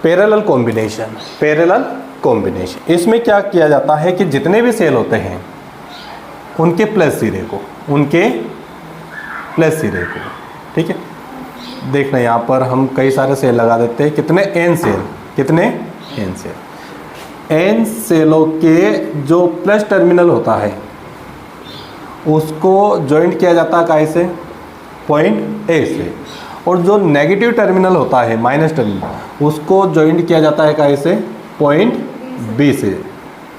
Parallel combination. Parallel combination इसमें क्या किया जाता है कि जितने भी सेल होते हैं उनके प्लस सिरे को, उनके प्लस सिरे को, ठीक है। देखना यहाँ पर हम कई सारे सेल लगा देते हैं, कितने एन सेल, कितने एन सेल। एन सेलों के जो प्लस टर्मिनल होता है उसको जॉइंट किया जाता है कैसे, पॉइंट ए से, और जो नेगेटिव टर्मिनल होता है माइनस टर्मिनल उसको जॉइंट किया जाता है कैसे, पॉइंट बी से।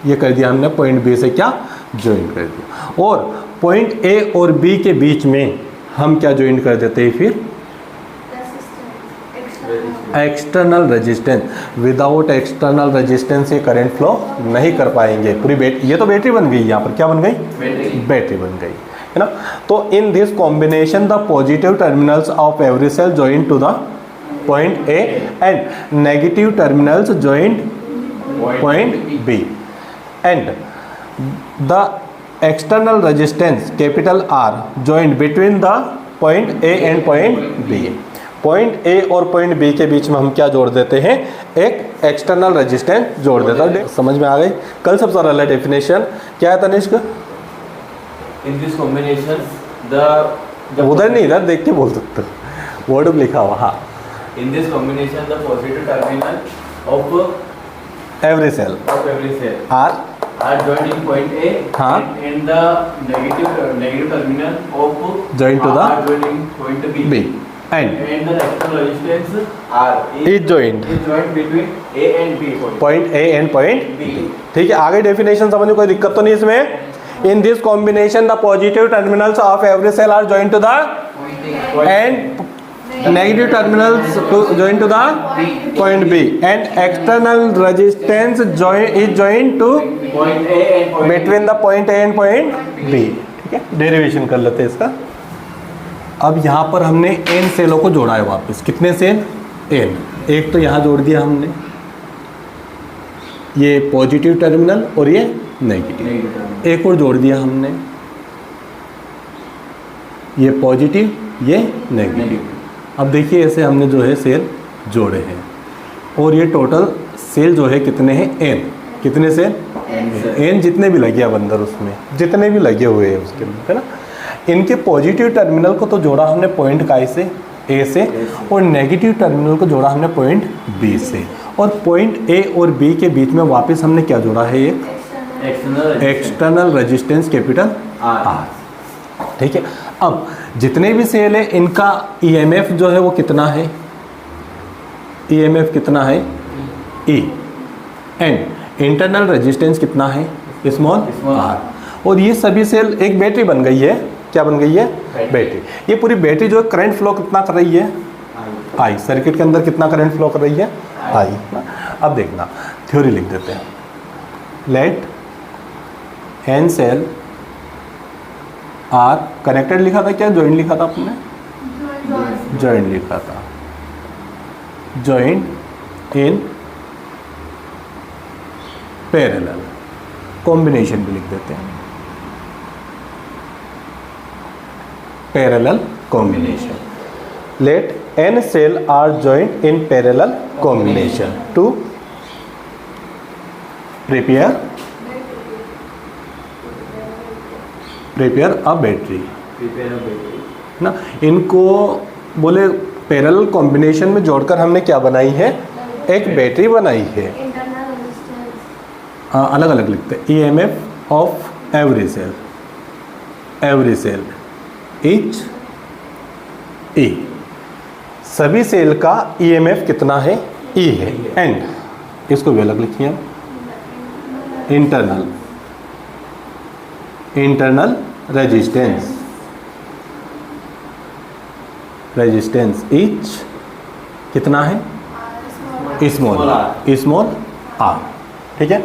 ये कर दिया हमने, पॉइंट बी से क्या जॉइंट कर दिया। और पॉइंट ए और बी के बीच में हम क्या जॉइंट कर देते हैं फिर, external resistance. Without external resistance ये करंट फ्लो नहीं कर पाएंगे। पूरी ये तो बैटरी बन गई, यहाँ पर क्या बन गई, बैटरी बन गई, है ना। तो in this combination the positive terminals of every cell joint to the point A and negative terminals joint point B and the external resistance capital R joint between the point A and point B. Point A और point B के बीच में हम क्या जोड़ देते हैं, एक external resistance जोड़ देता है। समझ में आ गई। कल सबसे सरल डेफिनेशन क्या है Tanishk, in this combination the उधर नहीं, इधर देख के बोल सकते हो, वर्ड लिखा हुआ। हाँ, in this combination the positive terminal of every cell are joined in point A हाँ and the negative terminal of joined to the joined in point B and the external resistance R is joined between A and B point A and point B। ठीक है, आगे definition समझो, कोई दिक्कत तो नहीं इसमें। In this combination the positive terminals of every cell are joint to the end negative terminals to join to the point B and external resistance is joined to point A and between the point A and point B। ठीक है, derivation कर लेते हैं इसका। अब यहाँ पर हमने n सेलों को जोड़ा है वापस, कितने सेल, n। एक तो यहाँ जोड़ दिया हमने, ये पॉजिटिव टर्मिनल और ये नेगेटिव। एक और जोड़ दिया हमने, ये पॉजिटिव ये नेगेटिव। अब देखिए ऐसे हमने जो है सेल जोड़े हैं और ये टोटल सेल जो है कितने हैं, n। कितने सेल, n जितने भी लगे अब अंदर, उसमें जितने भी लगे हुए हैं उसके अंदर, है ना। इनके पॉजिटिव टर्मिनल को तो जोड़ा हमने पॉइंट काय से, a से, और नेगेटिव टर्मिनल को जोड़ा हमने पॉइंट b से, और पॉइंट a और b के बीच में वापस हमने क्या जोड़ा है, एक एक्सटर्नल रेजिस्टेंस कैपिटल R। ठीक है, अब जितने भी सेल है इनका ईएमएफ जो है वो कितना है, ईएमएफ कितना है, E, एंड इंटरनल रेजिस्टेंस कितना है, स्मॉल r। और ये सभी सेल एक बैटरी बन गई है। क्या बन गई है, बैटरी। ये पूरी बैटरी जो है करंट फ्लो कितना कर रही है, I। सर्किट के अंदर कितना करंट फ्लो कर रही है, I। अब देखना, थ्योरी लिख देते हैं। Let n cell are connected लिखा था, क्या जॉइंट लिखा था आपने, जॉइंट लिखा था, जॉइंट इन पैरेलल कॉम्बिनेशन भी लिख देते हैं, parallel combination. Let n cell are joint in parallel combination to prepare a battery ना। इनको बोले पैरेलल कॉम्बिनेशन में जोड़कर हमने क्या बनाई है, एक बैटरी बनाई है। अलग अलग लिखते हैं, EMF of every cell each E. सभी सेल का ईएमएफ कितना है, ई है। एंड इसको भी अलग लिखिए हम, इंटरनल रेजिस्टेंस इच कितना है, स्मॉल r। ठीक है,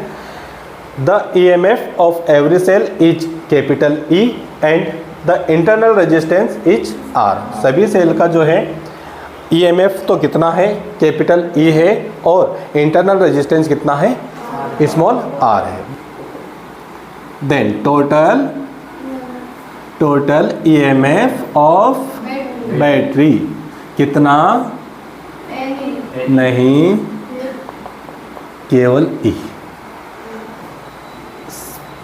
the EMF of every cell is capital E and the internal resistance is R। सभी सेल का जो है ईएमएफ तो कितना है, कैपिटल E है, और इंटरनल रेजिस्टेंस कितना है, स्मॉल r है। Then total EMF of battery कितना, नहीं केवल ई।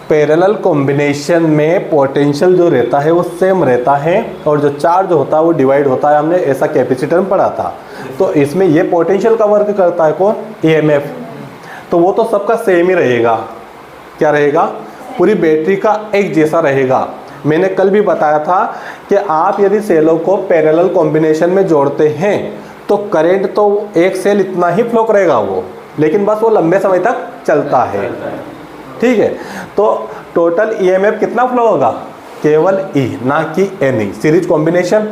पैरेलल कॉम्बिनेशन में पोटेंशियल जो रहता है वो सेम रहता है और जो चार्ज होता है वो डिवाइड होता है, हमने ऐसा कैपेसिटर में पढ़ा था। तो इसमें ये पोटेंशियल का वर्क करता है कौन, ईएमएफ, तो वो तो सबका सेम ही रहेगा। क्या रहेगा, पूरी बैटरी का एक जैसा रहेगा। मैंने कल भी बताया था कि आप यदि सेलों को पैरेलल कॉम्बिनेशन में जोड़ते हैं तो करंट तो एक सेल इतना ही फ्लो करेगा वो, लेकिन बस वो लंबे समय तक चलता है। ठीक है, तो टोटल ईएमएफ कितना फ्लो होगा, केवल ई, ना कि n E. Series combination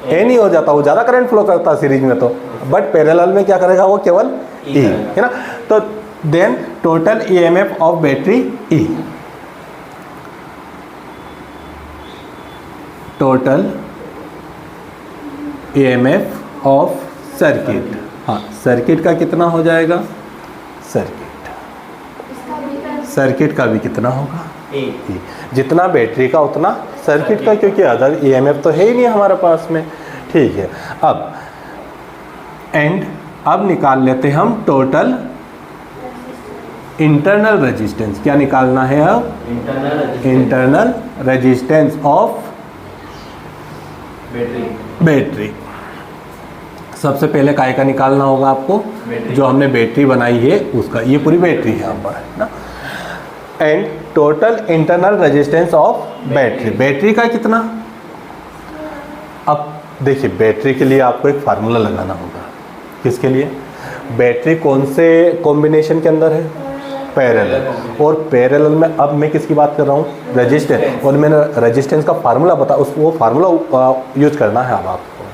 n E हो जाता, वो ज़्यादा करंट फ्लो करता है सीरीज में तो, बट पैरेलल में क्या करेगा वो केवल ई, है ना। तो then total EMF of battery E, total EMF of circuit, हाँ सर्किट का कितना हो जाएगा, सर्किट का भी कितना होगा, E। जितना बैटरी का उतना सर्किट का, क्योंकि अदर ईएमएफ तो है ही नहीं हमारे पास में। ठीक है, अब निकाल लेते हैं हम टोटल इंटरनल रेजिस्टेंस। क्या निकालना है अब, इंटरनल रेजिस्टेंस ऑफ बैटरी। सबसे पहले काय का निकालना होगा आपको, जो हमने बैटरी बनाई है उसका, ये पूरी बैटरी है यहाँ पर, है ना। And total internal resistance of battery, battery का कितना। अब देखिए बैटरी के लिए आपको एक फार्मूला लगाना होगा। किसके लिए, बैटरी कौन से कॉम्बिनेशन के अंदर है, पैरेलल, और पैरेलल में अब मैं किसकी बात कर रहा हूँ, रेजिस्टेंस, और मैंने रेजिस्टेंस का फार्मूला बता, उस वो फार्मूला यूज करना है अब आपको।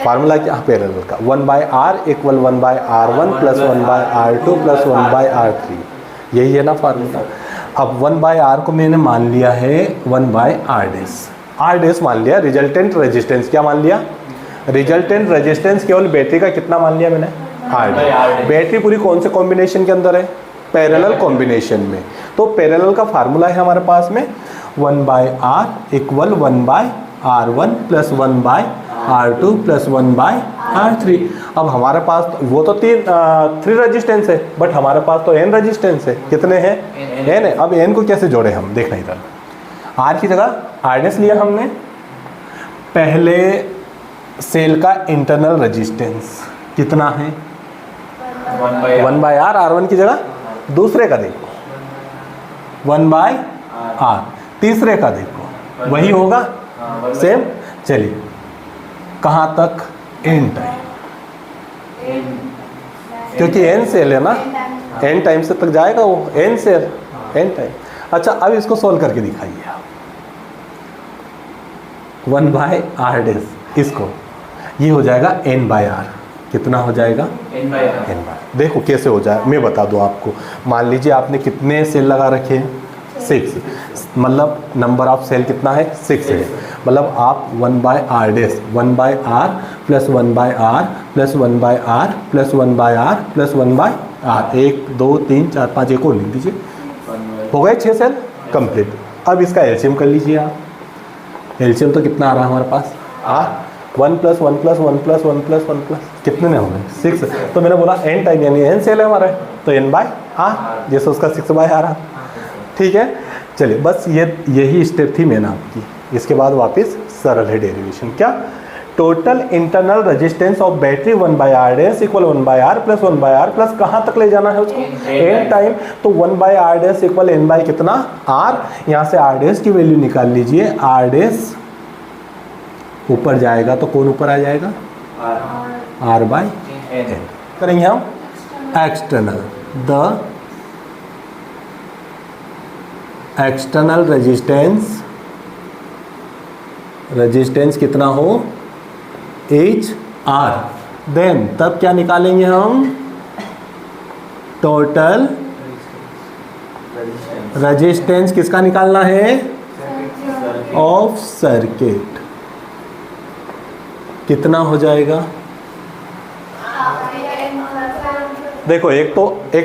फार्मूला क्या, पैरेलल का 1/R equal 1/R1 plus 1/R2 plus 1/R3, यही है ना फार्मूला। अब 1/R को मैंने मान लिया है 1/R डैश मान लिया। रिजल्टेंट रेजिस्टेंस क्या मान लिया, रिजल्टेंट रेजिस्टेंस केवल बैटरी का कितना मान लिया मैंने, R। बैटरी पूरी कौन से कॉम्बिनेशन के अंदर है, पैरेलल कॉम्बिनेशन में। तो पैरेलल का फार्मूला है हमारे पास में 1/R equal 1/R1 plus 1/R2 plus 1/R3। अब हमारे पास वो तो 3 रेजिस्टेंस है, बट हमारे पास तो n रेजिस्टेंस है। कितने हैं, n है। अब n को कैसे जोड़े हम, देखना इधर, R की जगह R डैश लिया हमने। पहले सेल का इंटरनल रेजिस्टेंस कितना है, 1/R, R1 की जगह दूसरे का देखो 1/R, तीसरे का देखो वही होगा सेम। चलिए कहाँ तक, n टाइम, क्योंकि n सेल है ना, n टाइम से तक जाएगा वो, n सेल n टाइम। अच्छा अब इसको सोल्व करके दिखाइए आप, 1/R डैश, इसको ये हो जाएगा n/R, कितना हो जाएगा, n/R। देखो कैसे हो जाए, मैं बता दूं आपको। मान लीजिए आपने कितने सेल लगा रखे हैं, 6, मतलब नंबर ऑफ सेल कितना है, 6 है। मतलब आप 1/R dash 1/R plus 1/R plus 1/R plus 1/R plus 1/R, 1 2 3 4 5, एक और लिख दीजिए, हो गए 6 सेल कंप्लीट। अब इसका एलसीएम कर लीजिए आप। एलसीएम तो कितना आ रहा है हमारे पास, R 1 plus 1 plus 1 plus 1 plus 1 plus, कितने ने हो गए 6। तो मैंने बोला n टाइम, यानी n सेल है हमारा, तो n/R, जैसे उसका 6/R आ। ठीक है, चलिए बस यही स्टेप थी मैंने आपकी। इसके बाद वापस सरल है डेरिवेशन। क्या, total internal resistance of battery 1/R dash equal 1/R plus 1/R plus कहाँ तक ले जाना है उसको, n टाइम। तो 1/R dash equal n by कितना, R। यहाँ से R डैश की वैल्यू निकाल लीजिए, R डैश ऊपर जाएगा तो कौन ऊपर आ जाएगा, R/n। करेंगे हम एक्सटर्नल, द एक्सटर्नल रेजिस्टेंस कितना हो, HR। देन तब क्या निकालेंगे हम, टोटल रेजिस्टेंस किसका निकालना है, ऑफ सर्किट, कितना हो जाएगा। देखो एक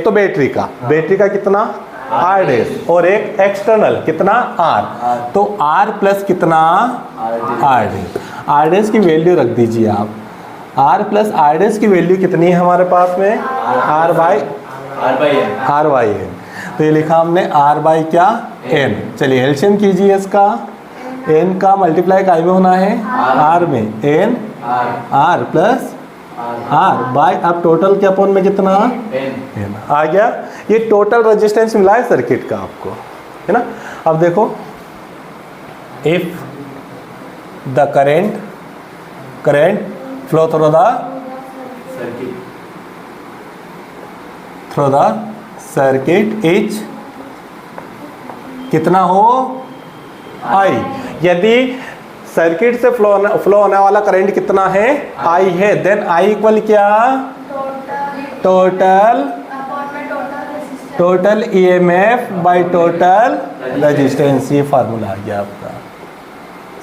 तो बैटरी का कितना, R डैश, और एक एक्सटर्नल कितना, R। तो R प्लस कितना, R डैश। R डैश की वैल्यू रख दीजिए आप आर प्लस आर डैश की वैल्यू कितनी है हमारे पास में, आर बाई एन। तो ये लिखा हमने आर बाई क्या, एन। चलिए एलसीएम कीजिए इसका, एन का मल्टीप्लाई काय में होना है, आर में, n r plus r by, अब टोटल के अपॉन में कितना, एन आ गया। ये टोटल रेजिस्टेंस मिला है सर्किट का आपको, है ना। अब देखो, if the current flow through the circuit is कितना हो, आई। यदि सर्किट से फ्लो होने वाला करंट कितना है, आई है, देन आई इक्वल क्या, total EMF by total resistance. ये फार्मूला आ गया आपका,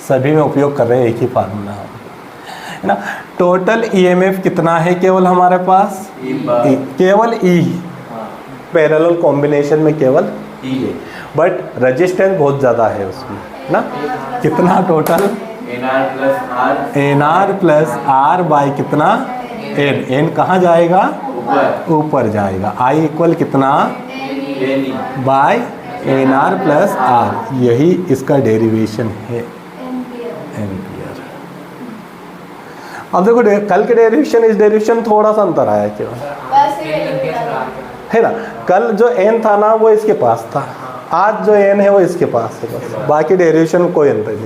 सभी में उपयोग कर रहे हैं एक ही फार्मूला, है ना। टोटल ईएमएफ कितना है केवल हमारे पास, केवल ई, पैरेलल कॉम्बिनेशन में केवल ई है, बट रेजिस्टेंस बहुत ज़्यादा है उसमें, ना। कितना total, n r plus r by कितना, एन। एन कहाँ जाएगा, ऊपर जाएगा। आई इक्वल कितना, by n r plus r, यही इसका डेरिवेशन है, एम्पियर। अब देखो कल के डेरिवेशन इस डेरिवेशन थोड़ा सा अंतर आया क्यों, है ना। कल जो एन था ना वो इसके पास था, आज जो एन है वो इसके पास है, बस बाकी डेरिवेशन कोई अंतर नहीं।